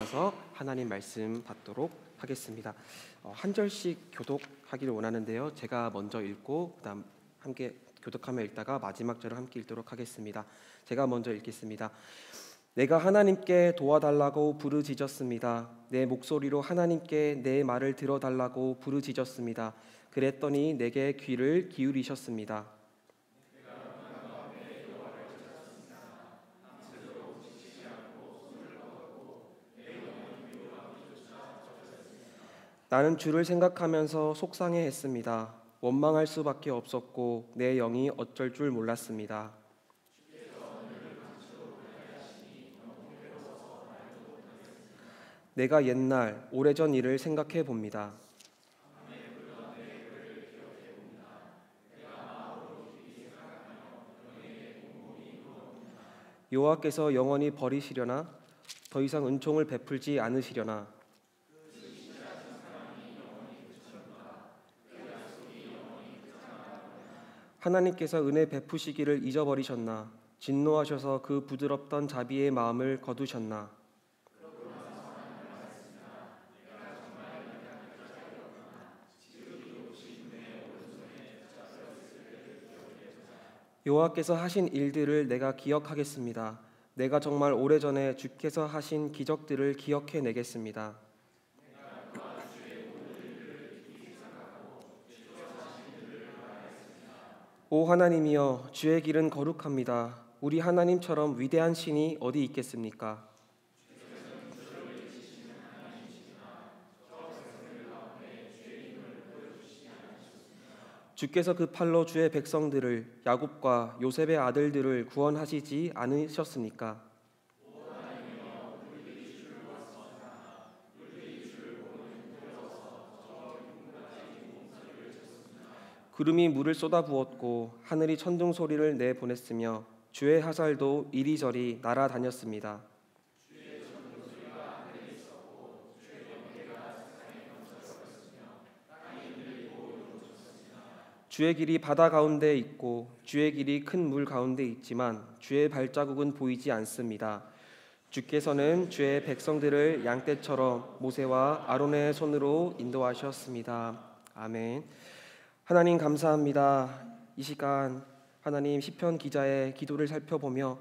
일어나셔서 하나님 말씀 받도록 하겠습니다. 한 절씩 교독하기를 원하는데요. 제가 먼저 읽고 그다음 함께 교독하며 읽다가 마지막 절을 함께 읽도록 하겠습니다. 제가 먼저 읽겠습니다. 내가 하나님께 도와달라고 부르짖었습니다. 내 목소리로 하나님께 내 말을 들어달라고 부르짖었습니다. 그랬더니 내게 귀를 기울이셨습니다. 나는 주를 생각하면서 속상해했습니다. 원망할 수밖에 없었고 내 영이 어쩔 줄 몰랐습니다. 내가 옛날 오래전 일을 생각해 봅니다. 여호와께서 영원히 버리시려나? 더 이상 은총을 베풀지 않으시려나? 하나님께서 은혜 베푸시기를 잊어버리셨나? 진노하셔서 그 부드럽던 자비의 마음을 거두셨나? 여호와께서 하신 일들을 내가 기억하겠습니다. 내가 정말 오래전에 주께서 하신 기적들을 기억해 내겠습니다. 오 하나님이여, 주의 길은 거룩합니다. 우리 하나님처럼 위대한 신이 어디 있겠습니까? 주께서 그 팔로 주의 백성들을, 야곱과 요셉의 아들들을 구원하시지 않으셨습니까? 구름이 물을 쏟아부었고 하늘이 천둥 소리를 내보냈으며 주의 화살도 이리저리 날아다녔습니다. 주의 길이 바다 가운데 있고 주의 길이 큰 물 가운데 있지만 주의 발자국은 보이지 않습니다. 주께서는 주의 백성들을 양떼처럼 모세와 아론의 손으로 인도하셨습니다. 아멘. 하나님 감사합니다. 이 시간 하나님 시편 기자의 기도를 살펴보며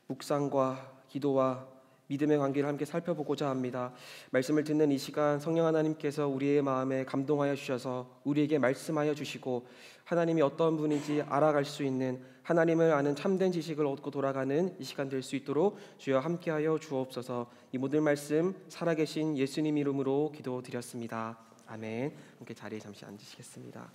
묵상과 기도와 믿음의 관계를 함께 살펴보고자 합니다. 말씀을 듣는 이 시간 성령 하나님께서 우리의 마음에 감동하여 주셔서 우리에게 말씀하여 주시고 하나님이 어떤 분인지 알아갈 수 있는, 하나님을 아는 참된 지식을 얻고 돌아가는 이 시간 될 수 있도록 주여 함께하여 주옵소서. 이 모든 말씀 살아계신 예수님 이름으로 기도드렸습니다. 아멘. 함께 자리에 잠시 앉으시겠습니다.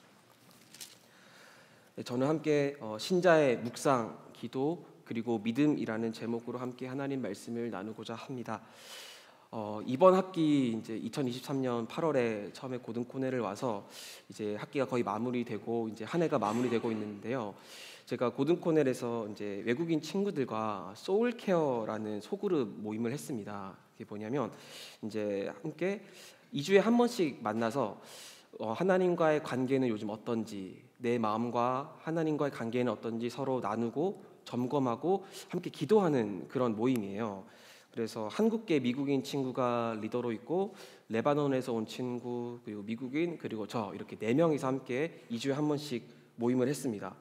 저는 함께 신자의 묵상, 기도 그리고 믿음이라는 제목으로 함께 하나님 말씀을 나누고자 합니다. 이번 학기 이제 2023년 8월에 처음에 고등코네를 와서 이제 학기가 거의 마무리되고 이제 한 해가 마무리되고 있는데요. 제가 고등코넬에서 이제 외국인 친구들과 소울케어라는 소그룹 모임을 했습니다. 그게 뭐냐면 이제 함께 2주에 한 번씩 만나서 하나님과의 관계는 요즘 어떤지, 내 마음과 하나님과의 관계는 어떤지 서로 나누고 점검하고 함께 기도하는 그런 모임이에요. 그래서 한국계 미국인 친구가 리더로 있고 레바논에서 온 친구 그리고 미국인 그리고 저 이렇게 4명이서 함께 2주에 한 번씩 모임을 했습니다.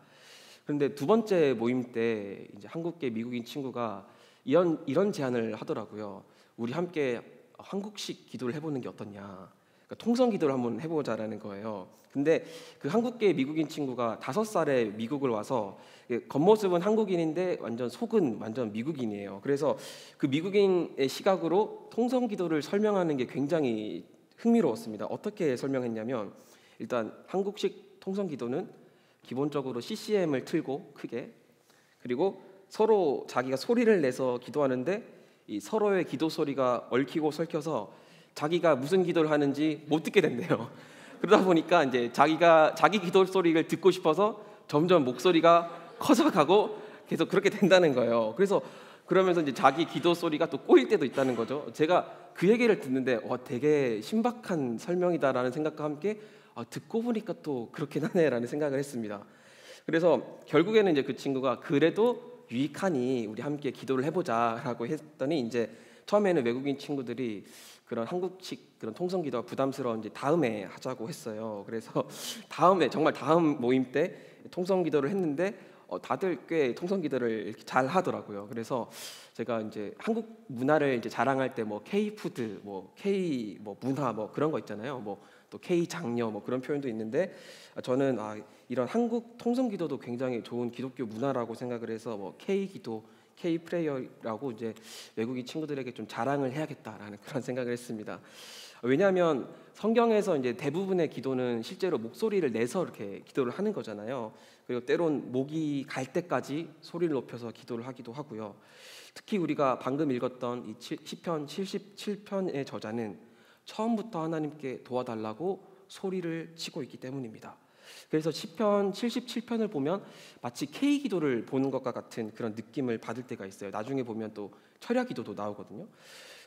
그런데 두 번째 모임 때 이제 한국계 미국인 친구가 이런 제안을 하더라고요. 우리 함께 한국식 기도를 해보는 게 어떻냐. 그러니까 통성 기도를 한번 해보자라는 거예요. 근데 그 한국계 미국인 친구가 5살에 미국을 와서 겉모습은 한국인인데 속은 완전 미국인이에요. 그래서 그 미국인의 시각으로 통성 기도를 설명하는 게 굉장히 흥미로웠습니다. 어떻게 설명했냐면 일단 한국식 통성 기도는 기본적으로 CCM을 틀고 크게, 그리고 서로 자기가 소리를 내서 기도하는데 이 서로의 기도 소리가 얽히고 설켜서 자기가 무슨 기도를 하는지 못 듣게 된대요. 그러다 보니까 이제 자기 기도 소리를 듣고 싶어서 점점 목소리가 커져가고 계속 그렇게 된다는 거예요. 그래서 그러면서 이제 자기 기도 소리가 또 꼬일 때도 있다는 거죠. 제가 그 얘기를 듣는데 되게 신박한 설명이다라는 생각과 함께 듣고 보니까 또 그렇긴 하네라는 생각을 했습니다. 그래서 결국에는 이제 그 친구가 그래도 유익하니 우리 함께 기도를 해보자라고 했더니 이제 처음에는 외국인 친구들이 그런 한국식 그런 통성기도가 부담스러운지 다음에 하자고 했어요. 그래서 다음에 정말 다음 모임 때 통성기도를 했는데 다들 꽤 통성기도를 이렇게 잘 하더라고요. 그래서 제가 이제 한국 문화를 이제 자랑할 때 뭐 K 푸드, 뭐 K 뭐 문화 뭐 그런 거 있잖아요. 뭐 또 K 장녀 뭐 그런 표현도 있는데 저는 이런 한국 통성기도도 굉장히 좋은 기독교 문화라고 생각을 해서 뭐 K 기도, K 프레이어라고 이제 외국인 친구들에게 좀 자랑을 해야겠다라는 그런 생각을 했습니다. 왜냐하면 성경에서 이제 대부분의 기도는 실제로 목소리를 내서 이렇게 기도를 하는 거잖아요. 그리고 때론 목이 갈 때까지 소리를 높여서 기도를 하기도 하고요. 특히 우리가 방금 읽었던 이 시편 77편의 저자는 처음부터 하나님께 도와달라고 소리를 치고 있기 때문입니다. 그래서 시편 77편을 보면 마치 K 기도를 보는 것과 같은 그런 느낌을 받을 때가 있어요. 나중에 보면 또 철야 기도도 나오거든요.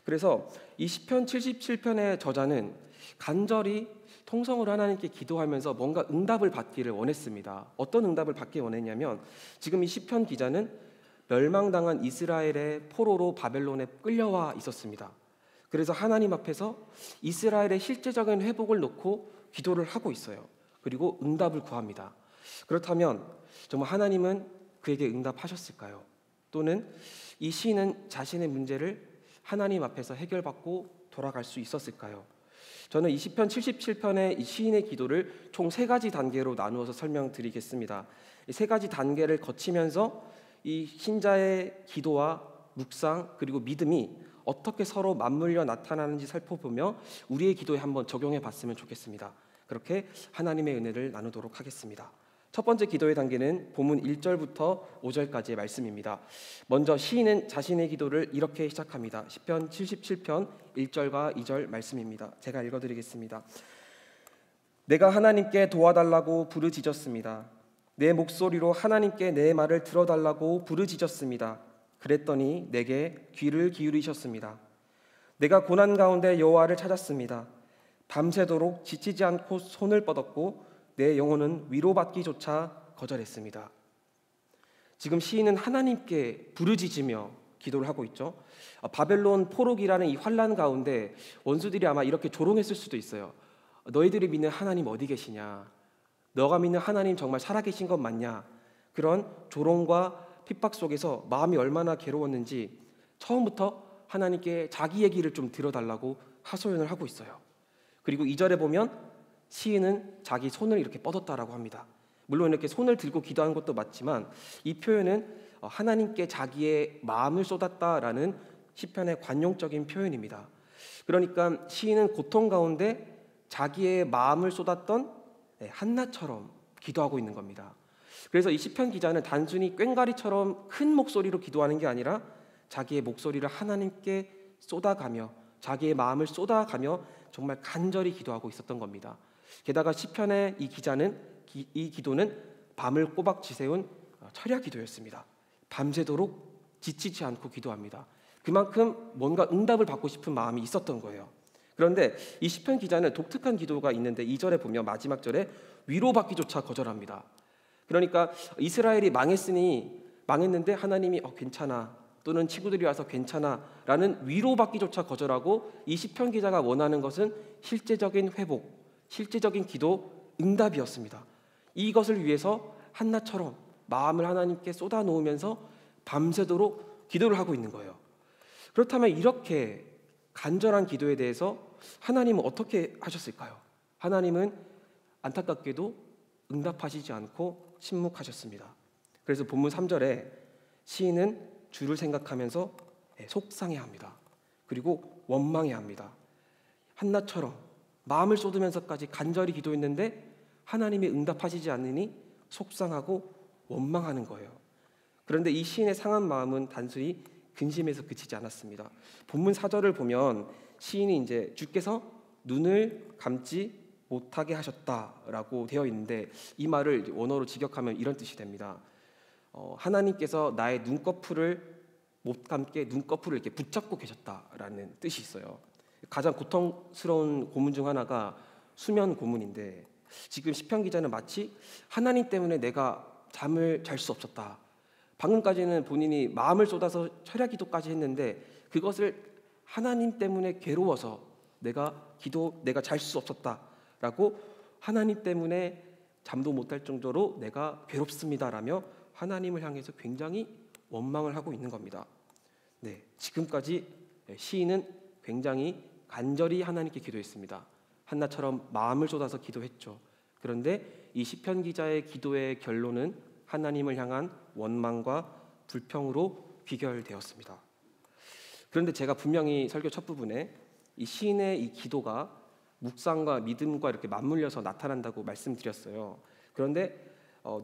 그래서 이 시편 77편의 저자는 간절히 통성으로 하나님께 기도하면서 뭔가 응답을 받기를 원했습니다. 어떤 응답을 받기 원했냐면 지금 이 시편 기자는 멸망당한 이스라엘의 포로로 바벨론에 끌려와 있었습니다. 그래서 하나님 앞에서 이스라엘의 실제적인 회복을 놓고 기도를 하고 있어요. 그리고 응답을 구합니다. 그렇다면 정말 하나님은 그에게 응답하셨을까요? 또는 이 시인은 자신의 문제를 하나님 앞에서 해결받고 돌아갈 수 있었을까요? 저는 이 시편 77편의 이 시인의 기도를 총 3가지 단계로 나누어서 설명드리겠습니다. 이 3가지 단계를 거치면서 이 신자의 기도와 묵상 그리고 믿음이 어떻게 서로 맞물려 나타나는지 살펴보며 우리의 기도에 한번 적용해 봤으면 좋겠습니다. 그렇게 하나님의 은혜를 나누도록 하겠습니다. 첫 번째 기도의 단계는 본문 1절부터 5절까지의 말씀입니다. 먼저 시인은 자신의 기도를 이렇게 시작합니다. 시편 77편 1절과 2절 말씀입니다. 제가 읽어드리겠습니다. 내가 하나님께 도와달라고 부르짖었습니다. 내 목소리로 하나님께 내 말을 들어달라고 부르짖었습니다. 그랬더니 내게 귀를 기울이셨습니다. 내가 고난 가운데 여호와를 찾았습니다. 밤새도록 지치지 않고 손을 뻗었고 내 영혼은 위로받기조차 거절했습니다. 지금 시인은 하나님께 부르짖으며 기도를 하고 있죠. 바벨론 포로기라는 이 환난 가운데 원수들이 아마 이렇게 조롱했을 수도 있어요. 너희들이 믿는 하나님 어디 계시냐? 너가 믿는 하나님 정말 살아계신 것 맞냐? 그런 조롱과 핍박 속에서 마음이 얼마나 괴로웠는지 처음부터 하나님께 자기 얘기를 좀 들어달라고 하소연을 하고 있어요. 그리고 2절에 보면 시인은 자기 손을 이렇게 뻗었다라고 합니다. 물론 이렇게 손을 들고 기도한 것도 맞지만 이 표현은 하나님께 자기의 마음을 쏟았다라는 시편의 관용적인 표현입니다. 그러니까 시인은 고통 가운데 자기의 마음을 쏟았던 한나처럼 기도하고 있는 겁니다. 그래서 이 시편 기자는 단순히 꽹과리처럼 큰 목소리로 기도하는 게 아니라 자기의 목소리를 하나님께 쏟아가며 자기의 마음을 쏟아가며 정말 간절히 기도하고 있었던 겁니다. 게다가 시편의 이 기도는 밤을 꼬박 지새운 철야 기도였습니다. 밤새도록 지치지 않고 기도합니다. 그만큼 뭔가 응답을 받고 싶은 마음이 있었던 거예요. 그런데 이 시편 기자는 독특한 기도가 있는데 2절에 보면 마지막 절에 위로받기조차 거절합니다. 그러니까 이스라엘이 망했는데 하나님이 괜찮아 또는 친구들이 와서 괜찮아 라는 위로받기조차 거절하고 이 시편 기자가 원하는 것은 실제적인 회복, 실제적인 기도 응답이었습니다. 이것을 위해서 한나처럼 마음을 하나님께 쏟아놓으면서 밤새도록 기도를 하고 있는 거예요. 그렇다면 이렇게 간절한 기도에 대해서 하나님은 어떻게 하셨을까요? 하나님은 안타깝게도 응답하시지 않고 침묵하셨습니다. 그래서 본문 3절에 시인은 주를 생각하면서 속상해합니다. 그리고 원망해합니다. 한나처럼 마음을 쏟으면서까지 간절히 기도했는데 하나님이 응답하시지 않으니 속상하고 원망하는 거예요. 그런데 이 시인의 상한 마음은 단순히 근심에서 그치지 않았습니다. 본문 4절을 보면 시인이 이제 주께서 눈을 감지 못하게 하셨다라고 되어 있는데 이 말을 원어로 직역하면 이런 뜻이 됩니다. 하나님께서 나의 눈꺼풀을 못 감게 눈꺼풀을 이렇게 붙잡고 계셨다라는 뜻이 있어요. 가장 고통스러운 고문 중 하나가 수면 고문인데 지금 시편 기자는 마치 하나님 때문에 내가 잠을 잘 수 없었다. 방금까지는 본인이 마음을 쏟아서 철야 기도까지 했는데 그것을 하나님 때문에 괴로워서 내가 잘 수 없었다라고 하나님 때문에 잠도 못 잘 정도로 내가 괴롭습니다라며 하나님을 향해서 굉장히 원망을 하고 있는 겁니다. 네, 지금까지 시인은 굉장히 간절히 하나님께 기도했습니다. 한나처럼 마음을 쏟아서 기도했죠. 그런데 이 시편 기자의 기도의 결론은 하나님을 향한 원망과 불평으로 귀결되었습니다. 그런데 제가 분명히 설교 첫 부분에 이 시인의 이 기도가 묵상과 믿음과 이렇게 맞물려서 나타난다고 말씀드렸어요. 그런데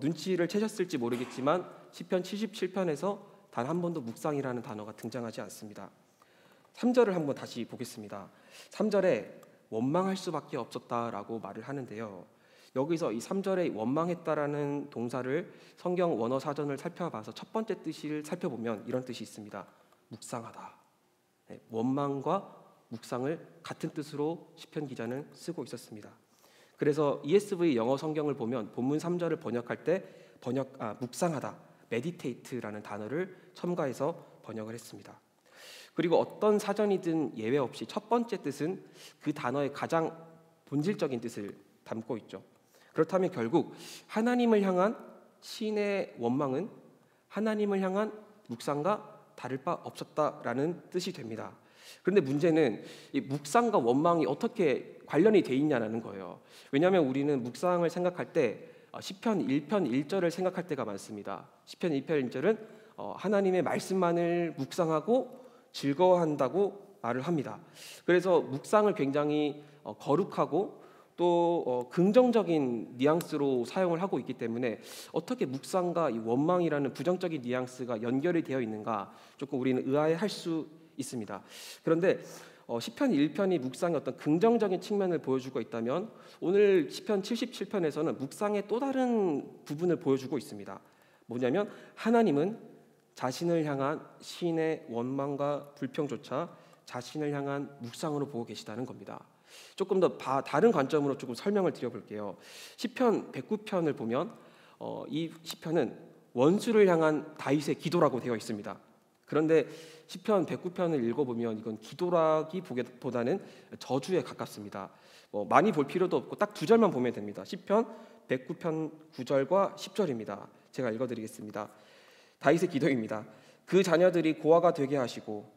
눈치를 채셨을지 모르겠지만 시편 77편에서 단 한 번도 묵상이라는 단어가 등장하지 않습니다. 3절을 한번 다시 보겠습니다. 3절에 원망할 수밖에 없었다라고 말을 하는데요. 여기서 이 3절에 원망했다라는 동사를 성경 원어 사전을 살펴봐서 첫 번째 뜻을 살펴보면 이런 뜻이 있습니다. 묵상하다. 네, 원망과 묵상을 같은 뜻으로 시편 기자는 쓰고 있었습니다. 그래서 ESV 영어 성경을 보면 본문 3절을 번역할 때 묵상하다, meditate라는 단어를 첨가해서 번역을 했습니다. 그리고 어떤 사전이든 예외 없이 첫 번째 뜻은 그 단어의 가장 본질적인 뜻을 담고 있죠. 그렇다면 결국 하나님을 향한 시인의 원망은 하나님을 향한 묵상과 다를 바 없었다라는 뜻이 됩니다. 그런데 문제는 이 묵상과 원망이 어떻게 관련이 돼 있냐는 거예요. 왜냐하면 우리는 묵상을 생각할 때 시편 1편 1절을 생각할 때가 많습니다. 시편 1편 1절은 하나님의 말씀만을 묵상하고 즐거워한다고 말을 합니다. 그래서 묵상을 굉장히 거룩하고 또 긍정적인 뉘앙스로 사용을 하고 있기 때문에 어떻게 묵상과 이 원망이라는 부정적인 뉘앙스가 연결이 되어 있는가 조금 우리는 의아해할 수 있습니다. 그런데 시편 1편이 묵상의 어떤 긍정적인 측면을 보여주고 있다면 오늘 시편 77편에서는 묵상의 또 다른 부분을 보여주고 있습니다. 뭐냐면 하나님은 자신을 향한 시인의 원망과 불평조차 자신을 향한 묵상으로 보고 계시다는 겁니다. 조금 더 다른 관점으로 조금 설명을 드려볼게요. 시편 109편을 보면 이 시편은 원수를 향한 다윗의 기도라고 되어 있습니다. 그런데 시편 109편을 읽어보면 이건 기도라기보다는 저주에 가깝습니다. 많이 볼 필요도 없고 딱 두 절만 보면 됩니다. 시편 109편 9절과 10절입니다. 제가 읽어드리겠습니다. 다윗의 기도입니다. 그 자녀들이 고아가 되게 하시고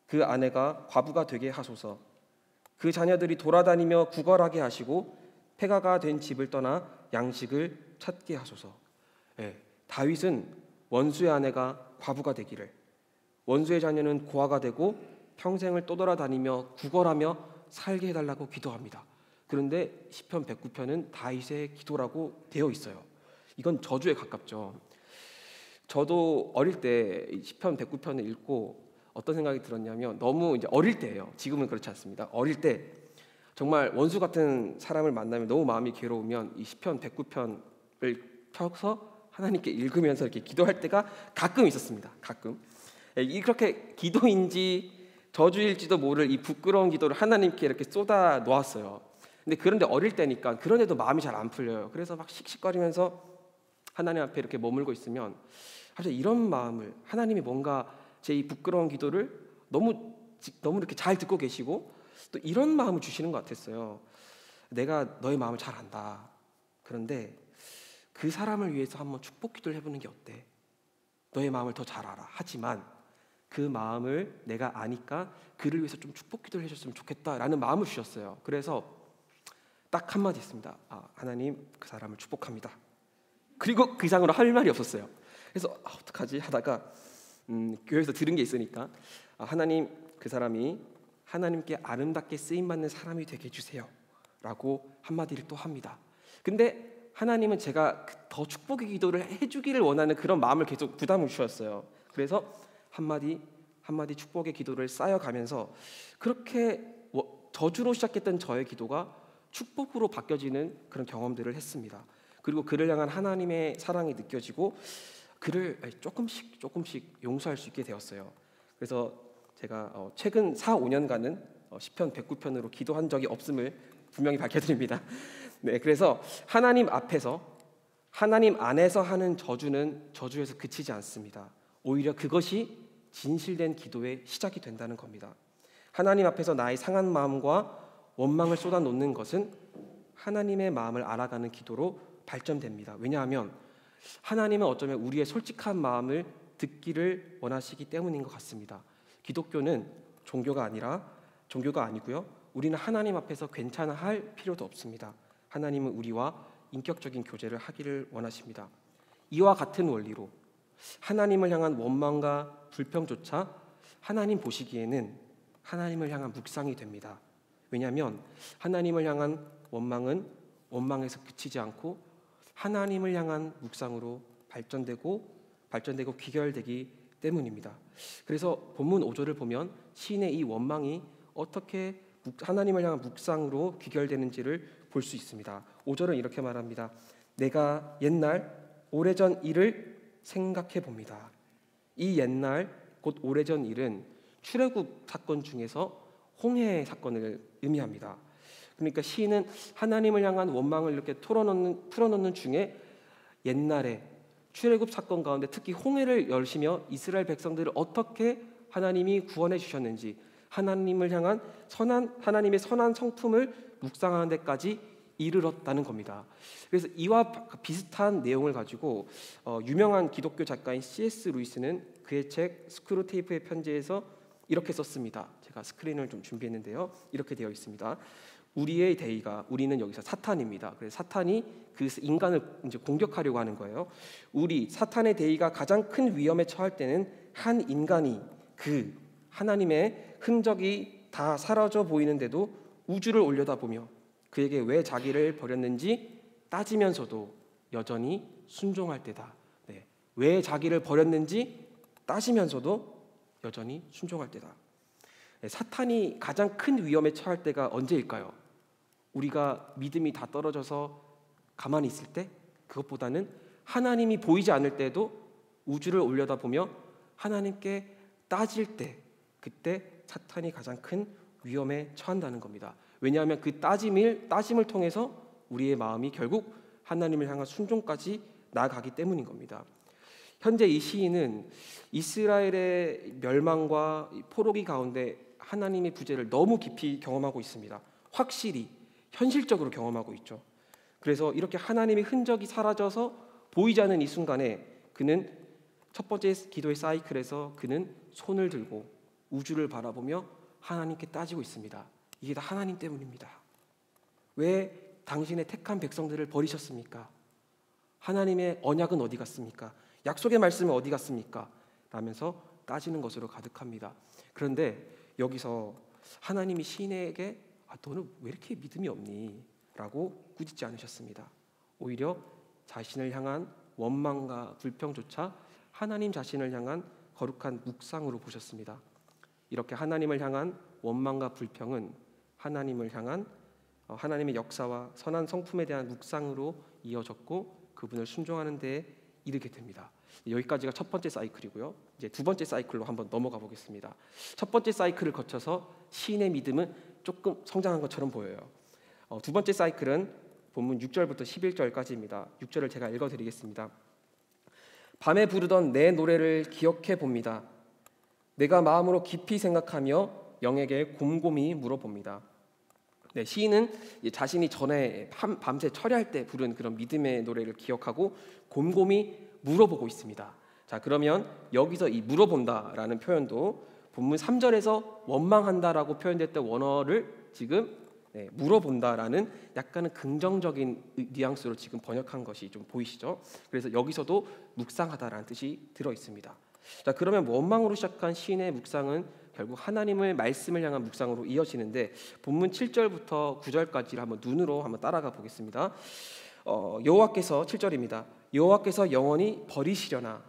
그 아내가 과부가 되게 하소서. 그 자녀들이 돌아다니며 구걸하게 하시고 폐가가 된 집을 떠나 양식을 찾게 하소서. 다윗은 원수의 아내가 과부가 되기를, 원수의 자녀는 고아가 되고 평생을 떠돌아다니며 구걸하며 살게 해달라고 기도합니다. 그런데 시편 109편은 다윗의 기도라고 되어 있어요. 이건 저주에 가깝죠. 저도 어릴 때 시편 109편을 읽고 어떤 생각이 들었냐면 너무 이제 어릴 때예요. 지금은 그렇지 않습니다. 어릴 때 정말 원수 같은 사람을 만나면 너무 마음이 괴로우면 이 시편 109편을 펴서 하나님께 읽으면서 이렇게 기도할 때가 가끔 있었습니다. 가끔. 이렇게 기도인지 저주일지도 모를 이 부끄러운 기도를 하나님께 이렇게 쏟아 놓았어요. 근데 그런데 어릴 때니까 그런데도 마음이 잘 안 풀려요. 그래서 막 씩씩거리면서 하나님 앞에 이렇게 머물고 있으면 갑자기 이런 마음을, 하나님이 뭔가 제 이 부끄러운 기도를 너무 이렇게 잘 듣고 계시고 또 이런 마음을 주시는 것 같았어요. 내가 너의 마음을 잘 안다. 그런데 그 사람을 위해서 한번 축복 기도를 해보는 게 어때? 너의 마음을 더 잘 알아. 하지만 그 마음을 내가 아니까 그를 위해서 좀 축복 기도를 해줬으면 좋겠다라는 마음을 주셨어요. 그래서 딱 한마디 했습니다. 하나님, 그 사람을 축복합니다. 그리고 그 이상으로 할 말이 없었어요. 그래서 어떡하지 하다가 교회에서 들은 게 있으니까 하나님, 그 사람이 하나님께 아름답게 쓰임받는 사람이 되게 해주세요 라고 한마디를 또 합니다. 근데 하나님은 제가 더 축복의 기도를 해주기를 원하는 그런 마음을 계속 부담을 주셨어요. 그래서 한마디 축복의 기도를 쌓여가면서 그렇게 저주로 시작했던 저의 기도가 축복으로 바뀌어지는 그런 경험들을 했습니다. 그리고 그를 향한 하나님의 사랑이 느껴지고 그를 조금씩 용서할 수 있게 되었어요. 그래서 제가 최근 4-5년간은 시편 109편으로 기도한 적이 없음을 분명히 밝혀드립니다. 네, 그래서 하나님 앞에서, 하나님 안에서 하는 저주는 저주에서 그치지 않습니다. 오히려 그것이 진실된 기도의 시작이 된다는 겁니다. 하나님 앞에서 나의 상한 마음과 원망을 쏟아놓는 것은 하나님의 마음을 알아가는 기도로 발전됩니다. 왜냐하면 하나님은 어쩌면 우리의 솔직한 마음을 듣기를 원하시기 때문인 것 같습니다. 기독교는 종교가 아니고요. 우리는 하나님 앞에서 괜찮아 할 필요도 없습니다. 하나님은 우리와 인격적인 교제를 하기를 원하십니다. 이와 같은 원리로 하나님을 향한 원망과 불평조차 하나님 보시기에는 하나님을 향한 묵상이 됩니다. 왜냐하면 하나님을 향한 원망은 원망에서 그치지 않고 하나님을 향한 묵상으로 발전되고 귀결되기 때문입니다. 그래서 본문 5절을 보면 시인의 이 원망이 어떻게 하나님을 향한 묵상으로 귀결되는지를 볼 수 있습니다. 5절은 이렇게 말합니다. 내가 옛날 오래전 일을 생각해 봅니다. 이 옛날 곧 오래전 일은 출애굽 사건 중에서 홍해 사건을 의미합니다. 그러니까 시인은 하나님을 향한 원망을 이렇게 풀어놓는 중에 옛날에 출애굽 사건 가운데 특히 홍해를 열시며 이스라엘 백성들을 어떻게 하나님이 구원해 주셨는지 하나님을 향한 하나님의 선한 성품을 묵상하는 데까지 이르렀다는 겁니다. 그래서 이와 비슷한 내용을 가지고 유명한 기독교 작가인 C.S. 루이스는 그의 책 스크루테이프의 편지에서 이렇게 썼습니다. 제가 스크린을 좀 준비했는데요. 이렇게 되어 있습니다. 우리의 대의가, 우리는 여기서 사탄입니다. 그래서 사탄이 그 인간을 이제 공격하려고 하는 거예요. 사탄의 대의가 가장 큰 위험에 처할 때는 한 인간이 그 하나님의 흔적이 다 사라져 보이는데도 우주를 올려다보며 그에게 왜 자기를 버렸는지 따지면서도 여전히 순종할 때다. 네. 왜 자기를 버렸는지 따지면서도 여전히 순종할 때다. 네. 사탄이 가장 큰 위험에 처할 때가 언제일까요? 우리가 믿음이 다 떨어져서 가만히 있을 때, 그것보다는 하나님이 보이지 않을 때도 우주를 올려다보며 하나님께 따질 때, 그때 사탄이 가장 큰 위험에 처한다는 겁니다. 왜냐하면 그 따짐을 통해서 우리의 마음이 결국 하나님을 향한 순종까지 나아가기 때문인 겁니다. 현재 이 시인은 이스라엘의 멸망과 포로기 가운데 하나님의 부재를 너무 깊이 경험하고 있습니다. 확실히 현실적으로 경험하고 있죠. 그래서 이렇게 하나님의 흔적이 사라져서 보이지 않는 이 순간에 그는 첫 번째 기도의 사이클에서 그는 손을 들고 우주를 바라보며 하나님께 따지고 있습니다. 이게 다 하나님 때문입니다. 왜 당신의 택한 백성들을 버리셨습니까? 하나님의 언약은 어디 갔습니까? 약속의 말씀은 어디 갔습니까? 라면서 따지는 것으로 가득합니다. 그런데 여기서 하나님이 시인에게 너는 왜 이렇게 믿음이 없니? 라고 꾸짖지 않으셨습니다. 오히려 자신을 향한 원망과 불평조차 하나님 자신을 향한 거룩한 묵상으로 보셨습니다. 이렇게 하나님을 향한 원망과 불평은 하나님을 향한 하나님의 역사와 선한 성품에 대한 묵상으로 이어졌고 그분을 순종하는 데에 이르게 됩니다. 여기까지가 첫 번째 사이클이고요. 이제 두 번째 사이클로 한번 넘어가 보겠습니다. 첫 번째 사이클을 거쳐서 시인의 믿음은 조금 성장한 것처럼 보여요. 두 번째 사이클은 본문 6절부터 11절까지입니다. 6절을 제가 읽어드리겠습니다. 밤에 부르던 내 노래를 기억해 봅니다. 내가 마음으로 깊이 생각하며 영에게 곰곰이 물어봅니다. 네, 시인은 자신이 전에 밤새 철야할 때 부른 그런 믿음의 노래를 기억하고 곰곰이 물어보고 있습니다. 자, 그러면 여기서 이 물어본다라는 표현도 본문 3절에서 원망한다라고 표현됐던 원어를 지금 물어본다라는 약간은 긍정적인 뉘앙스로 지금 번역한 것이 좀 보이시죠? 그래서 여기서도 묵상하다라는 뜻이 들어 있습니다. 자, 그러면 원망으로 시작한 시인의 묵상은 결국 하나님의 말씀을 향한 묵상으로 이어지는데 본문 7절부터 9절까지를 한번 눈으로 한번 따라가 보겠습니다. 여호와께서 7절입니다. 여호와께서 영원히 버리시려나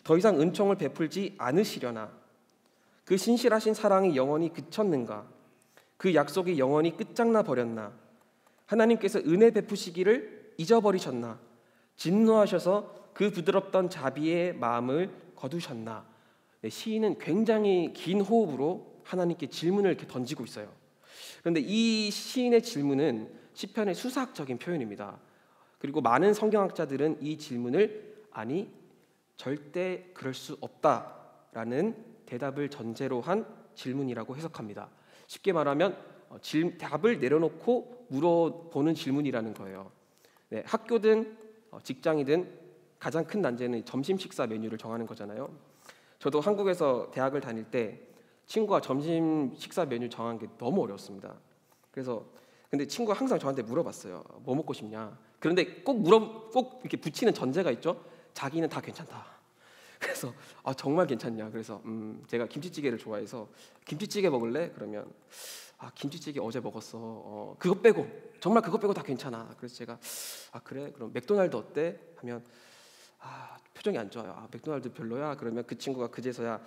더 이상 은총을 베풀지 않으시려나 그 신실하신 사랑이 영원히 그쳤는가 그 약속이 영원히 끝장나 버렸나 하나님께서 은혜 베푸시기를 잊어버리셨나 진노하셔서 그 부드럽던 자비의 마음을 거두셨나. 시인은 굉장히 긴 호흡으로 하나님께 질문을 이렇게 던지고 있어요. 그런데 이 시인의 질문은 시편의 수사학적인 표현입니다. 그리고 많은 성경학자들은 이 질문을 아니 절대 그럴 수 없다라는 대답을 전제로 한 질문이라고 해석합니다. 쉽게 말하면 답을 내려놓고 물어보는 질문이라는 거예요. 네, 학교든 직장이든 가장 큰 난제는 점심 식사 메뉴를 정하는 거잖아요. 저도 한국에서 대학을 다닐 때 친구가 점심 식사 메뉴 정한 게 너무 어려웠습니다. 그래서 근데 친구가 항상 저한테 물어봤어요. 뭐 먹고 싶냐? 그런데 꼭 이렇게 붙이는 전제가 있죠. 자기는 다 괜찮다. 그래서 정말 괜찮냐? 그래서 제가 김치찌개를 좋아해서 김치찌개 먹을래? 그러면 김치찌개 어제 먹었어. 그거 빼고 정말 그거 빼고 다 괜찮아. 그래서 제가 그래? 그럼 맥도날드 어때? 하면 표정이 안 좋아요. 맥도날드 별로야? 그러면 그 친구가 그제서야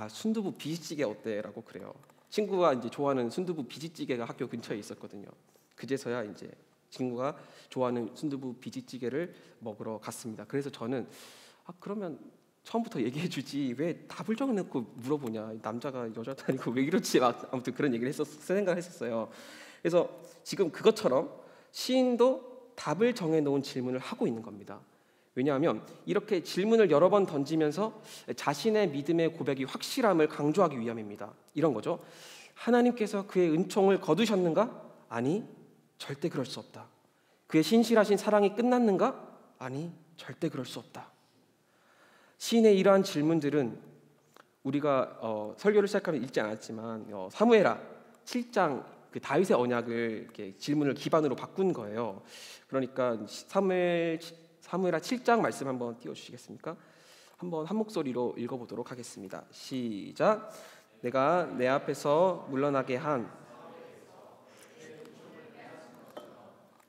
순두부 비지찌개 어때? 라고 그래요. 친구가 이제 좋아하는 순두부 비지찌개가 학교 근처에 있었거든요. 그제서야 이제 친구가 좋아하는 순두부 비지찌개를 먹으러 갔습니다. 그래서 저는 그러면 처음부터 얘기해 주지 왜 답을 정해놓고 물어보냐, 남자가 여자도 아니고 왜 이렇지, 아무튼 그런 얘기를 생각을 했었어요. 그래서 지금 그것처럼 시인도 답을 정해놓은 질문을 하고 있는 겁니다. 왜냐하면 이렇게 질문을 여러 번 던지면서 자신의 믿음의 고백이 확실함을 강조하기 위함입니다. 이런 거죠. 하나님께서 그의 은총을 거두셨는가? 아니, 절대 그럴 수 없다. 그의 신실하신 사랑이 끝났는가? 아니, 절대 그럴 수 없다. 시인의 이러한 질문들은 우리가 설교를 시작하면 읽지 않았지만 사무엘하 7장 그 다윗의 언약을 이렇게 질문을 기반으로 바꾼 거예요. 그러니까 사무엘하 7장 말씀 한번 띄워주시겠습니까? 한번 한 목소리로 읽어보도록 하겠습니다. 시작. 내가 내 앞에서 물러나게 한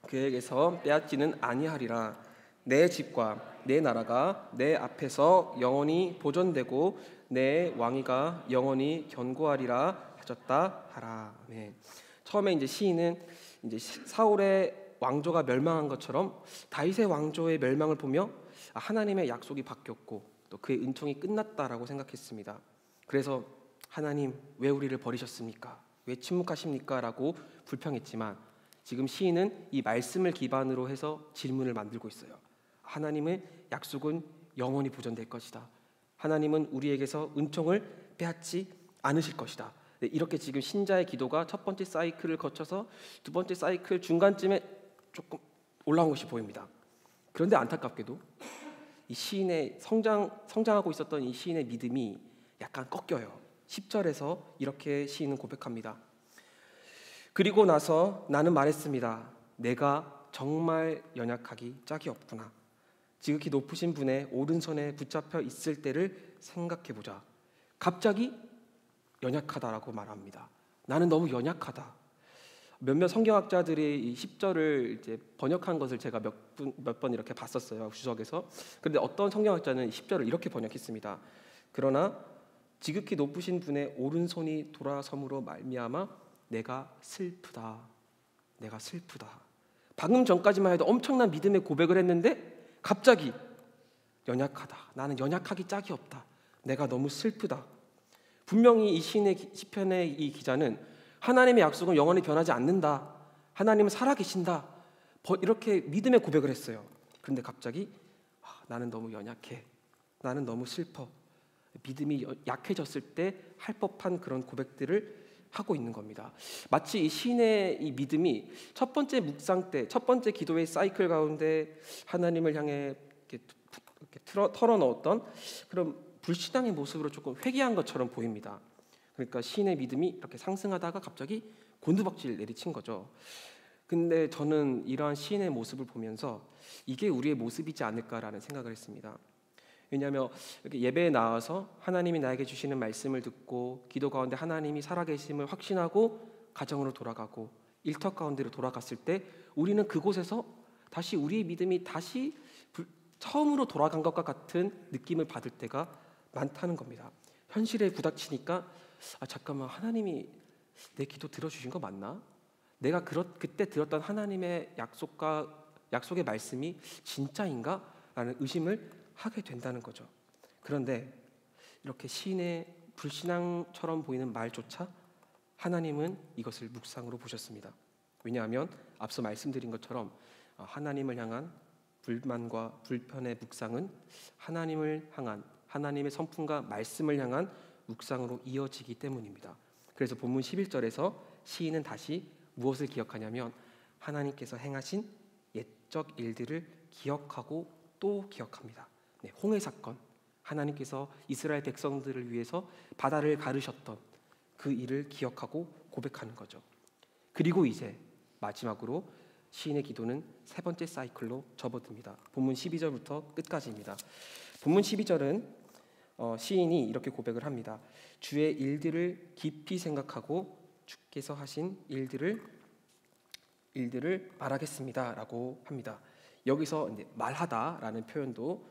그에게서 빼앗지는 아니하리라. 내 집과 내 나라가 내 앞에서 영원히 보존되고 내 왕위가 영원히 견고하리라 하셨다 하라. 네. 처음에 이제 시인은 이제 사울의 왕조가 멸망한 것처럼 다윗의 왕조의 멸망을 보며 하나님의 약속이 바뀌었고 또 그의 은총이 끝났다라고 생각했습니다. 그래서 하나님 왜 우리를 버리셨습니까? 왜 침묵하십니까? 라고 불평했지만 지금 시인은 이 말씀을 기반으로 해서 질문을 만들고 있어요. 하나님의 약속은 영원히 보존될 것이다. 하나님은 우리에게서 은총을 빼앗지 않으실 것이다. 네, 이렇게 지금 신자의 기도가 첫 번째 사이클을 거쳐서 두 번째 사이클 중간쯤에 조금 올라온 것이 보입니다. 그런데 안타깝게도 이 시인의 성장하고 있었던 이 시인의 믿음이 약간 꺾여요. 10절에서 이렇게 시인은 고백합니다. 그리고 나서 나는 말했습니다. 내가 정말 연약하기 짝이 없구나. 지극히 높으신 분의 오른손에 붙잡혀 있을 때를 생각해보자. 갑자기 연약하다라고 말합니다. 나는 너무 연약하다. 몇몇 성경학자들이 이 10절을 이제 번역한 것을 제가 몇 번 이렇게 봤었어요. 주석에서. 그런데 어떤 성경학자는 10절을 이렇게 번역했습니다. 그러나 지극히 높으신 분의 오른손이 돌아섬으로 말미암아 내가 슬프다. 내가 슬프다. 방금 전까지만 해도 엄청난 믿음의 고백을 했는데 갑자기 연약하다. 나는 연약하기 짝이 없다. 내가 너무 슬프다. 분명히 이 시편의 이 기자는 하나님의 약속은 영원히 변하지 않는다. 하나님은 살아계신다. 이렇게 믿음의 고백을 했어요. 그런데 갑자기 나는 너무 연약해. 나는 너무 슬퍼. 믿음이 약해졌을 때 할 법한 그런 고백들을 하고 있는 겁니다. 마치 이 시인의 이 믿음이 첫 번째 묵상 때, 첫 번째 기도의 사이클 가운데 하나님을 향해 이렇게 털어넣었던 그런 불신앙의 모습으로 조금 회귀한 것처럼 보입니다. 그러니까 시인의 믿음이 이렇게 상승하다가 갑자기 곤두박질 내리친 거죠. 근데 저는 이러한 시인의 모습을 보면서 이게 우리의 모습이지 않을까라는 생각을 했습니다. 왜냐하면 이렇게 예배에 나와서 하나님이 나에게 주시는 말씀을 듣고 기도 가운데 하나님이 살아계심을 확신하고 가정으로 돌아가고 일터 가운데로 돌아갔을 때 우리는 그곳에서 다시 우리의 믿음이 다시 처음으로 돌아간 것과 같은 느낌을 받을 때가 많다는 겁니다. 현실에 부닥치니까 잠깐만, 하나님이 내 기도 들어주신 거 맞나? 내가 그때 들었던 하나님의 약속의 말씀이 진짜인가? 라는 의심을 하게 된다는 거죠. 그런데 이렇게 시인의 불신앙처럼 보이는 말조차 하나님은 이것을 묵상으로 보셨습니다. 왜냐하면 앞서 말씀드린 것처럼 하나님을 향한 불만과 불편의 묵상은 하나님을 향한, 하나님의 성품과 말씀을 향한 묵상으로 이어지기 때문입니다. 그래서 본문 11절에서 시인은 다시 무엇을 기억하냐면 하나님께서 행하신 옛적 일들을 기억하고 또 기억합니다. 홍해 사건, 하나님께서 이스라엘 백성들을 위해서 바다를 가르셨던 그 일을 기억하고 고백하는 거죠. 그리고 이제 마지막으로 시인의 기도는 세 번째 사이클로 접어듭니다. 본문 12절부터 끝까지입니다. 본문 12절은 시인이 이렇게 고백을 합니다. 주의 일들을 깊이 생각하고 주께서 하신 일들을 말하겠습니다라고 합니다. 여기서 이제 말하다라는 표현도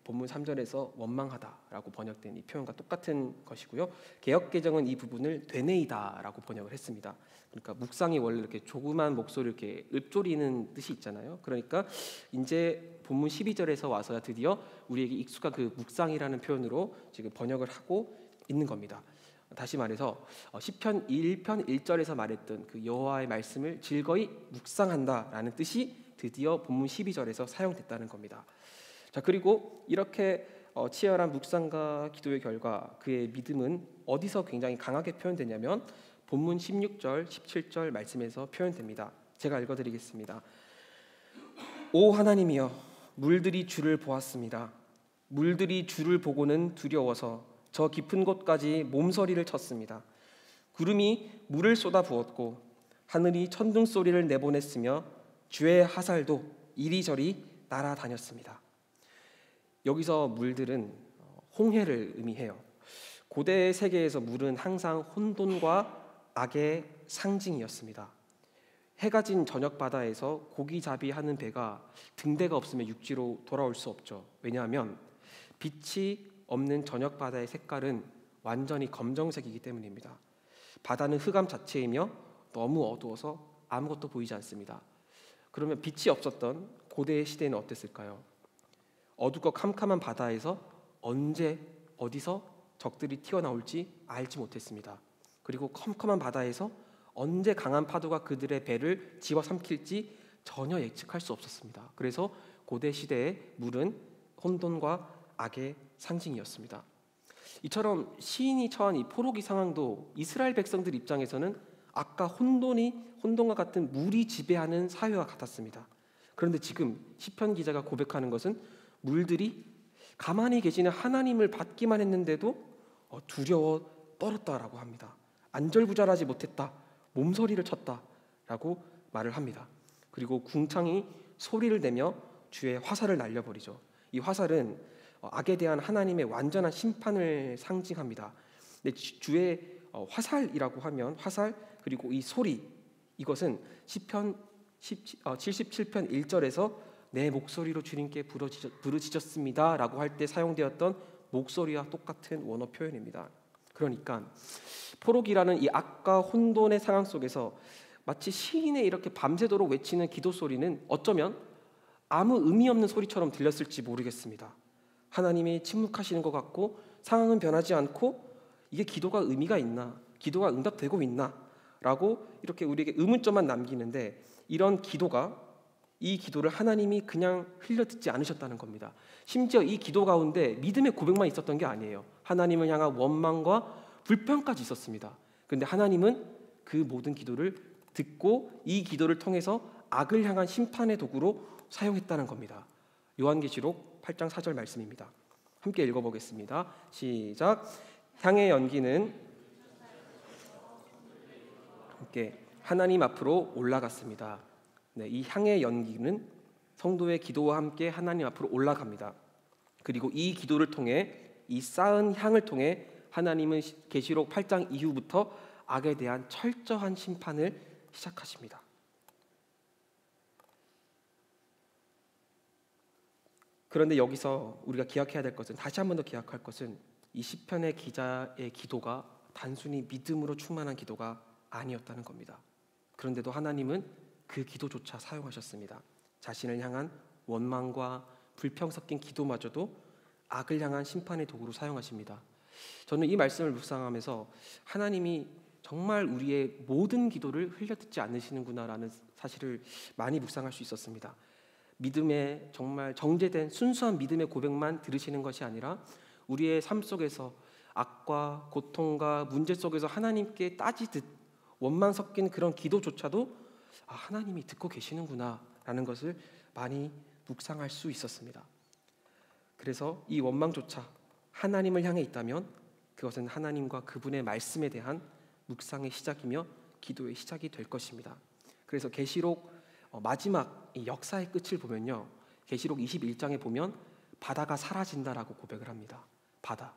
본문 3절에서 원망하다라고 번역된 이 표현과 똑같은 것이고요. 개역개정은 이 부분을 되뇌이다라고 번역을 했습니다. 그러니까 묵상이 원래 이렇게 조그만 목소리를 이렇게 읊조리는 뜻이 있잖아요. 그러니까 이제 본문 12절에서 와서야 드디어 우리에게 익숙한 그 묵상이라는 표현으로 지금 번역을 하고 있는 겁니다. 다시 말해서 시편 1편 1절에서 말했던 그 여호와의 말씀을 즐거이 묵상한다라는 뜻이 드디어 본문 12절에서 사용됐다는 겁니다. 자, 그리고 이렇게 치열한 묵상과 기도의 결과 그의 믿음은 어디서 굉장히 강하게 표현되냐면 본문 16절, 17절 말씀에서 표현됩니다. 제가 읽어드리겠습니다. 오 하나님이여, 물들이 주를 보았습니다. 물들이 주를 보고는 두려워서 저 깊은 곳까지 몸서리를 쳤습니다. 구름이 물을 쏟아 부었고 하늘이 천둥 소리를 내보냈으며 주의 화살도 이리저리 날아다녔습니다. 여기서 물들은 홍해를 의미해요. 고대 세계에서 물은 항상 혼돈과 악의 상징이었습니다. 해가 진 저녁 바다에서 고기잡이하는 배가 등대가 없으면 육지로 돌아올 수 없죠. 왜냐하면 빛이 없는 저녁 바다의 색깔은 완전히 검정색이기 때문입니다. 바다는 흑암 자체이며 너무 어두워서 아무것도 보이지 않습니다. 그러면 빛이 없었던 고대의 시대는 어땠을까요? 어둡고 캄캄한 바다에서 언제 어디서 적들이 튀어나올지 알지 못했습니다. 그리고 컴컴한 바다에서 언제 강한 파도가 그들의 배를 집어삼킬지 전혀 예측할 수 없었습니다. 그래서 고대 시대의 물은 혼돈과 악의 상징이었습니다. 이처럼 시인이 처한 이 포로기 상황도 이스라엘 백성들 입장에서는 아까 혼돈과 같은 물이 지배하는 사회와 같았습니다. 그런데 지금 시편 기자가 고백하는 것은 물들이 가만히 계시는 하나님을 받기만 했는데도 두려워 떨었다라고 합니다. 안절부절하지 못했다, 몸서리를 쳤다라고 말을 합니다. 그리고 궁창이 소리를 내며 주의 화살을 날려버리죠. 이 화살은 악에 대한 하나님의 완전한 심판을 상징합니다. 근데 주의 화살이라고 하면 화살 그리고 이 소리, 이것은 시편 77편 1절에서 내 목소리로 주님께 부르짖었습니다라고 할 때 사용되었던 목소리와 똑같은 원어 표현입니다. 그러니까 포로기라는 이 악과 혼돈의 상황 속에서 마치 시인의 이렇게 밤새도록 외치는 기도 소리는 어쩌면 아무 의미 없는 소리처럼 들렸을지 모르겠습니다. 하나님이 침묵하시는 것 같고 상황은 변하지 않고 이게 기도가 의미가 있나? 기도가 응답되고 있나? 라고 이렇게 우리에게 의문점만 남기는데 이 기도를 하나님이 그냥 흘려듣지 않으셨다는 겁니다. 심지어 이 기도 가운데 믿음의 고백만 있었던 게 아니에요. 하나님을 향한 원망과 불평까지 있었습니다. 그런데 하나님은 그 모든 기도를 듣고 이 기도를 통해서 악을 향한 심판의 도구로 사용했다는 겁니다. 요한계시록 8장 4절 말씀입니다. 함께 읽어보겠습니다. 시작. 향의 연기는 함께 하나님 앞으로 올라갔습니다. 네, 이 향의 연기는 성도의 기도와 함께 하나님 앞으로 올라갑니다. 그리고 이 기도를 통해 이 쌓은 향을 통해 하나님은 계시록 8장 이후부터 악에 대한 철저한 심판을 시작하십니다. 그런데 여기서 우리가 기억해야 될 것은, 다시 한 번 더 기억할 것은, 이 시편의 기자의 기도가 단순히 믿음으로 충만한 기도가 아니었다는 겁니다. 그런데도 하나님은 그 기도조차 사용하셨습니다. 자신을 향한 원망과 불평 섞인 기도마저도 악을 향한 심판의 도구로 사용하십니다. 저는 이 말씀을 묵상하면서 하나님이 정말 우리의 모든 기도를 흘려듣지 않으시는구나라는 사실을 많이 묵상할 수 있었습니다. 믿음의 정말 정제된 순수한 믿음의 고백만 들으시는 것이 아니라 우리의 삶 속에서 악과 고통과 문제 속에서 하나님께 따지듯 원망 섞인 그런 기도조차도 하나님이 듣고 계시는구나라는 것을 많이 묵상할 수 있었습니다. 그래서 이 원망조차 하나님을 향해 있다면 그것은 하나님과 그분의 말씀에 대한 묵상의 시작이며 기도의 시작이 될 것입니다. 그래서 계시록 마지막 이 역사의 끝을 보면요, 계시록 21장에 보면 바다가 사라진다라고 고백을 합니다. 바다,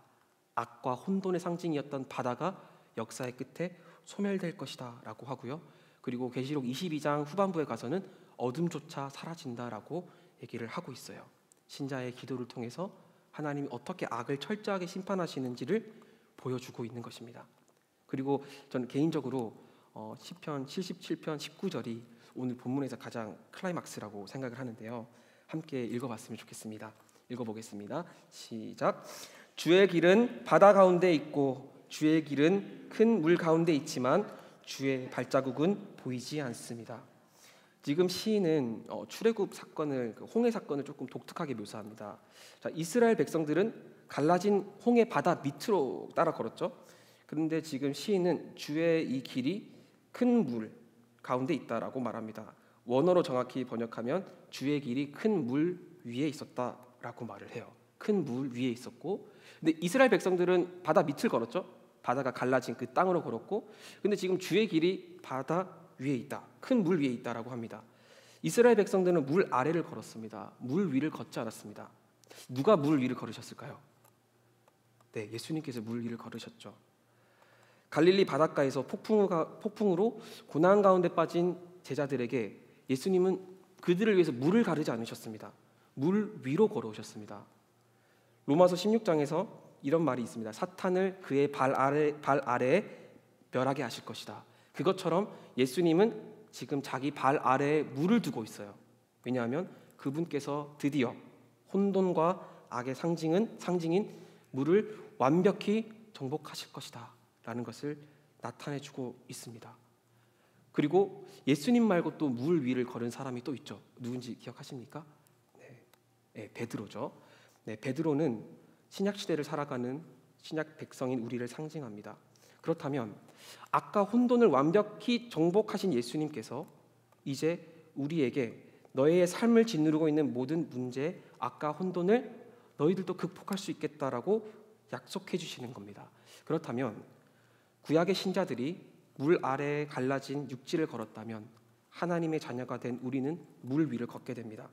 악과 혼돈의 상징이었던 바다가 역사의 끝에 소멸될 것이다 라고 하고요. 그리고 계시록 22장 후반부에 가서는 어둠조차 사라진다라고 얘기를 하고 있어요. 신자의 기도를 통해서 하나님이 어떻게 악을 철저하게 심판하시는지를 보여주고 있는 것입니다. 그리고 저는 개인적으로 시편 77편 19절이 오늘 본문에서 가장 클라이막스라고 생각을 하는데요. 함께 읽어봤으면 좋겠습니다. 읽어보겠습니다. 시작. 주의 길은 바다 가운데 있고 주의 길은 큰 물 가운데 있지만 주의 발자국은 보이지 않습니다. 지금 시인은 출애굽 사건을, 홍해 사건을 조금 독특하게 묘사합니다. 자, 이스라엘 백성들은 갈라진 홍해 바다 밑으로 따라 걸었죠. 그런데 지금 시인은 주의 이 길이 큰 물 가운데 있다라고 말합니다. 원어로 정확히 번역하면 주의 길이 큰 물 위에 있었다라고 말을 해요. 큰 물 위에 있었고, 근데 이스라엘 백성들은 바다 밑을 걸었죠. 바다가 갈라진 그 땅으로 걸었고, 근데 지금 주의 길이 바다 위에 있다, 큰 물 위에 있다라고 합니다. 이스라엘 백성들은 물 아래를 걸었습니다. 물 위를 걷지 않았습니다. 누가 물 위를 걸으셨을까요? 네, 예수님께서 물 위를 걸으셨죠. 갈릴리 바닷가에서 폭풍으로 고난 가운데 빠진 제자들에게 예수님은 그들을 위해서 물을 가르지 않으셨습니다. 물 위로 걸어오셨습니다. 로마서 16장에서 이런 말이 있습니다. 사탄을 그의 발 아래에 멸하게 하실 것이다. 그것처럼 예수님은 지금 자기 발 아래에 물을 두고 있어요. 왜냐하면 그분께서 드디어 혼돈과 악의 상징인 물을 완벽히 정복하실 것이다 라는 것을 나타내주고 있습니다. 그리고 예수님 말고 또 물 위를 걸은 사람이 또 있죠. 누군지 기억하십니까? 네, 베드로죠. 네, 베드로는 신약 시대를 살아가는 신약 백성인 우리를 상징합니다. 그렇다면 아까 혼돈을 완벽히 정복하신 예수님께서 이제 우리에게 너희의 삶을 짓누르고 있는 모든 문제, 아까 혼돈을 너희들도 극복할 수 있겠다라고 약속해 주시는 겁니다. 그렇다면 구약의 신자들이 물 아래에 갈라진 육지를 걸었다면 하나님의 자녀가 된 우리는 물 위를 걷게 됩니다.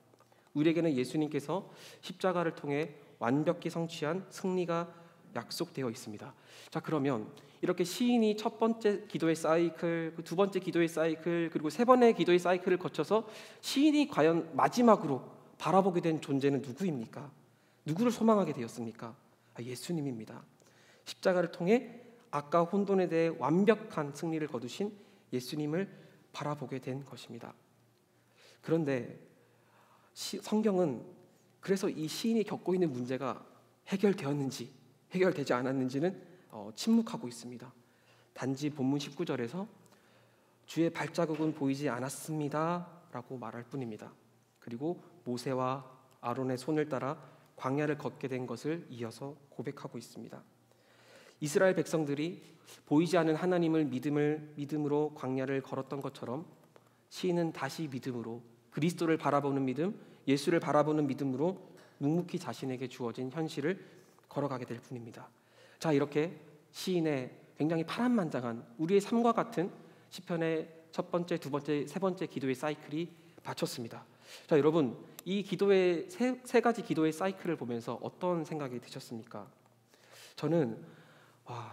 우리에게는 예수님께서 십자가를 통해 완벽히 성취한 승리가 약속되어 있습니다. 자, 그러면 이렇게 시인이 첫 번째 기도의 사이클, 두 번째 기도의 사이클, 그리고 세 번의 기도의 사이클을 거쳐서 시인이 과연 마지막으로 바라보게 된 존재는 누구입니까? 누구를 소망하게 되었습니까? 예수님입니다. 십자가를 통해 악과 혼돈에 대해 완벽한 승리를 거두신 예수님을 바라보게 된 것입니다. 그런데 성경은 그래서 이 시인이 겪고 있는 문제가 해결되었는지 해결되지 않았는지는 침묵하고 있습니다. 단지 본문 19절에서 주의 발자국은 보이지 않았습니다 라고 말할 뿐입니다. 그리고 모세와 아론의 손을 따라 광야를 걷게 된 것을 이어서 고백하고 있습니다. 이스라엘 백성들이 보이지 않는 하나님을 믿음으로 광야를 걸었던 것처럼 시인은 다시 믿음으로 그리스도를 바라보는 믿음, 예수를 바라보는 믿음으로 묵묵히 자신에게 주어진 현실을 걸어가게 될 뿐입니다. 자, 이렇게 시인의 굉장히 파란만장한 우리의 삶과 같은 시편의 첫 번째, 두 번째, 세 번째 기도의 사이클이 바쳤습니다. 자, 여러분, 이 기도의 세 가지 기도의 사이클을 보면서 어떤 생각이 드셨습니까? 저는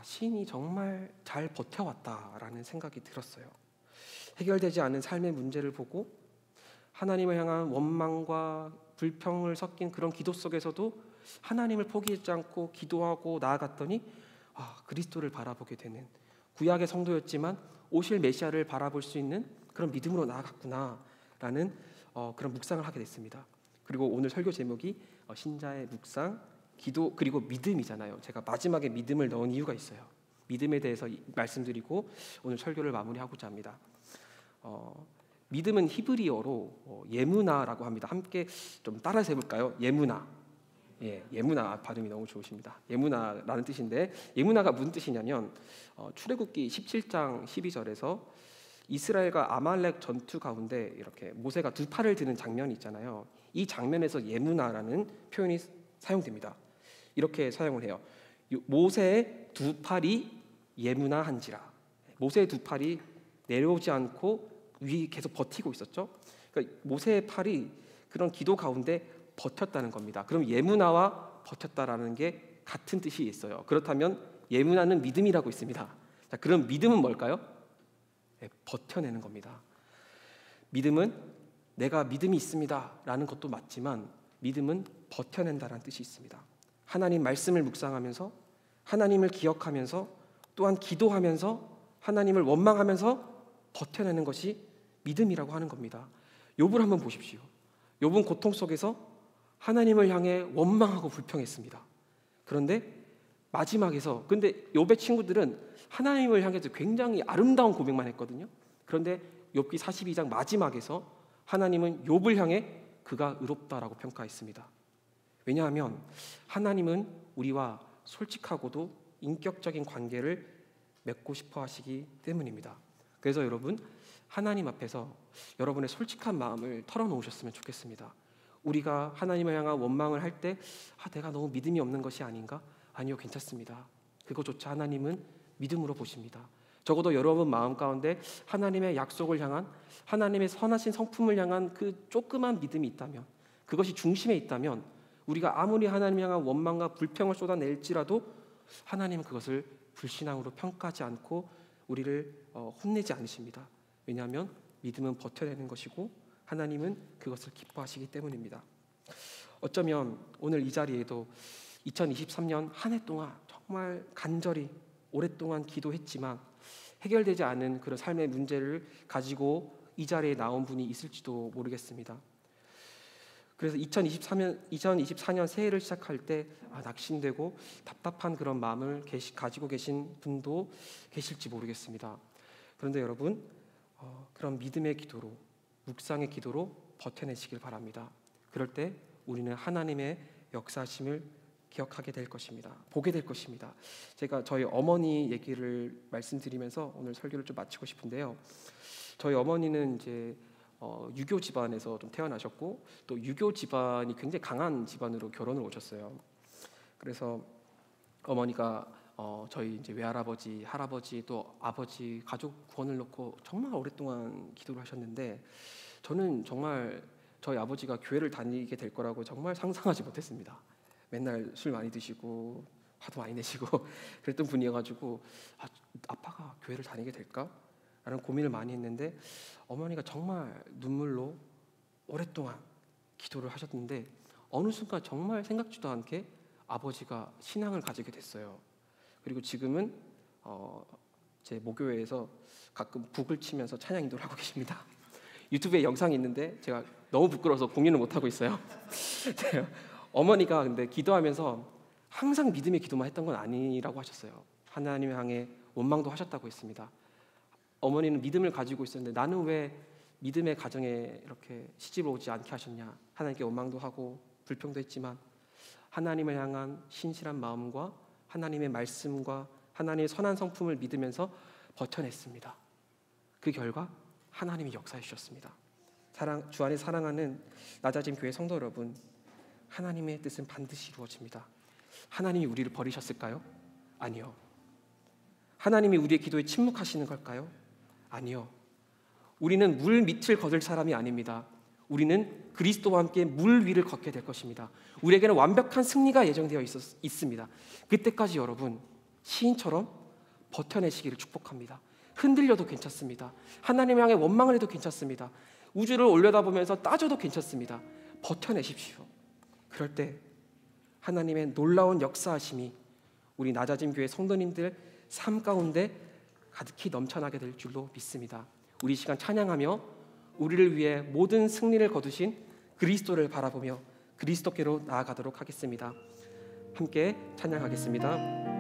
시인이 정말 잘 버텨왔다라는 생각이 들었어요. 해결되지 않은 삶의 문제를 보고 하나님을 향한 원망과 불평을 섞인 그런 기도 속에서도 하나님을 포기하지 않고 기도하고 나아갔더니 그리스도를 바라보게 되는, 구약의 성도였지만 오실 메시아를 바라볼 수 있는 그런 믿음으로 나아갔구나라는 그런 묵상을 하게 됐습니다. 그리고 오늘 설교 제목이 신자의 묵상, 기도 그리고 믿음이잖아요. 제가 마지막에 믿음을 넣은 이유가 있어요. 믿음에 대해서 말씀드리고 오늘 설교를 마무리하고자 합니다. 믿음은 히브리어로 예무나라고 합니다. 함께 좀 따라서 해볼까요? 예무나. 예, 예문화 발음이 너무 좋으십니다. 예문화라는 뜻인데 예문화가 무슨 뜻이냐면 출애굽기 17장 12절에서 이스라엘과 아말렉 전투 가운데 이렇게 모세가 두 팔을 드는 장면이 있잖아요. 이 장면에서 예문화라는 표현이 사용됩니다. 이렇게 사용을 해요. 모세의 두 팔이 예문화한지라. 모세의 두 팔이 내려오지 않고 위 계속 버티고 있었죠. 그러니까 모세의 팔이 그런 기도 가운데 버텼다는 겁니다. 그럼 예문화와 버텼다라는 게 같은 뜻이 있어요. 그렇다면 예문화는 믿음이라고 있습니다. 자, 그럼 믿음은 뭘까요? 네, 버텨내는 겁니다. 믿음은 내가 믿음이 있습니다라는 것도 맞지만 믿음은 버텨낸다라는 뜻이 있습니다. 하나님 말씀을 묵상하면서 하나님을 기억하면서 또한 기도하면서 하나님을 원망하면서 버텨내는 것이 믿음이라고 하는 겁니다. 욥을 한번 보십시오. 욥은 고통 속에서 하나님을 향해 원망하고 불평했습니다. 그런데 마지막에서 근데 욥의 친구들은 하나님을 향해서 굉장히 아름다운 고백만 했거든요. 그런데 욥기 42장 마지막에서 하나님은 욥을 향해 그가 의롭다라고 평가했습니다. 왜냐하면 하나님은 우리와 솔직하고도 인격적인 관계를 맺고 싶어 하시기 때문입니다. 그래서 여러분 하나님 앞에서 여러분의 솔직한 마음을 털어놓으셨으면 좋겠습니다. 우리가 하나님을 향한 원망을 할 때 내가 너무 믿음이 없는 것이 아닌가? 아니요, 괜찮습니다. 그것조차 하나님은 믿음으로 보십니다. 적어도 여러분 마음 가운데 하나님의 약속을 향한 하나님의 선하신 성품을 향한 그 조그만 믿음이 있다면 그것이 중심에 있다면 우리가 아무리 하나님을 향한 원망과 불평을 쏟아낼지라도 하나님은 그것을 불신앙으로 평가하지 않고 우리를 혼내지 않으십니다. 왜냐하면 믿음은 버텨내는 것이고 하나님은 그것을 기뻐하시기 때문입니다. 어쩌면 오늘 이 자리에도 2023년 한 해 동안 정말 간절히 오랫동안 기도했지만 해결되지 않은 그런 삶의 문제를 가지고 이 자리에 나온 분이 있을지도 모르겠습니다. 그래서 2024년 새해를 시작할 때 낙심되고 답답한 그런 마음을 가지고 계신 분도 계실지 모르겠습니다. 그런데 여러분 그런 믿음의 기도로 묵상의 기도로 버텨내시길 바랍니다. 그럴 때 우리는 하나님의 역사심을 기억하게 될 것입니다. 보게 될 것입니다. 제가 저희 어머니 얘기를 말씀드리면서 오늘 설교를 좀 마치고 싶은데요. 저희 어머니는 이제 유교 집안에서 좀 태어나셨고 또 유교 집안이 굉장히 강한 집안으로 결혼을 오셨어요. 그래서 어머니가 저희 이제 외할아버지, 할아버지 또 아버지 가족 구원을 놓고 정말 오랫동안 기도를 하셨는데 저는 정말 저희 아버지가 교회를 다니게 될 거라고 정말 상상하지 못했습니다. 맨날 술 많이 드시고 화도 많이 내시고 그랬던 분이어가지고 아빠가 교회를 다니게 될까? 라는 고민을 많이 했는데 어머니가 정말 눈물로 오랫동안 기도를 하셨는데 어느 순간 정말 생각지도 않게 아버지가 신앙을 가지게 됐어요. 그리고 지금은 제 모교회에서 가끔 북을 치면서 찬양 인도를 하고 계십니다. 유튜브에 영상이 있는데 제가 너무 부끄러워서 공유를 못하고 있어요. 어머니가 근데 기도하면서 항상 믿음의 기도만 했던 건 아니라고 하셨어요. 하나님을 향해 원망도 하셨다고 했습니다. 어머니는 믿음을 가지고 있었는데 나는 왜 믿음의 가정에 이렇게 시집을 오지 않게 하셨냐. 하나님께 원망도 하고 불평도 했지만 하나님을 향한 신실한 마음과 하나님의 말씀과 하나님의 선한 성품을 믿으면서 버텨냈습니다. 그 결과 하나님이 역사해 주셨습니다. 주 안에 사랑하는 낮아짐 교회 성도 여러분, 하나님의 뜻은 반드시 이루어집니다. 하나님이 우리를 버리셨을까요? 아니요. 하나님이 우리의 기도에 침묵하시는 걸까요? 아니요. 우리는 물 밑을 걷을 사람이 아닙니다. 우리는 그리스도와 함께 물 위를 걷게 될 것입니다. 우리에게는 완벽한 승리가 예정되어 있습니다. 그때까지 여러분 시인처럼 버텨내시기를 축복합니다. 흔들려도 괜찮습니다. 하나님 향해 원망을 해도 괜찮습니다. 우주를 올려다보면서 따져도 괜찮습니다. 버텨내십시오. 그럴 때 하나님의 놀라운 역사하심이 우리 낮아짐 교회 성도님들 삶 가운데 가득히 넘쳐나게 될 줄로 믿습니다. 우리 시간 찬양하며 우리를 위해 모든 승리를 거두신 그리스도를 바라보며 그리스도께로 나아가도록 하겠습니다. 함께 찬양하겠습니다.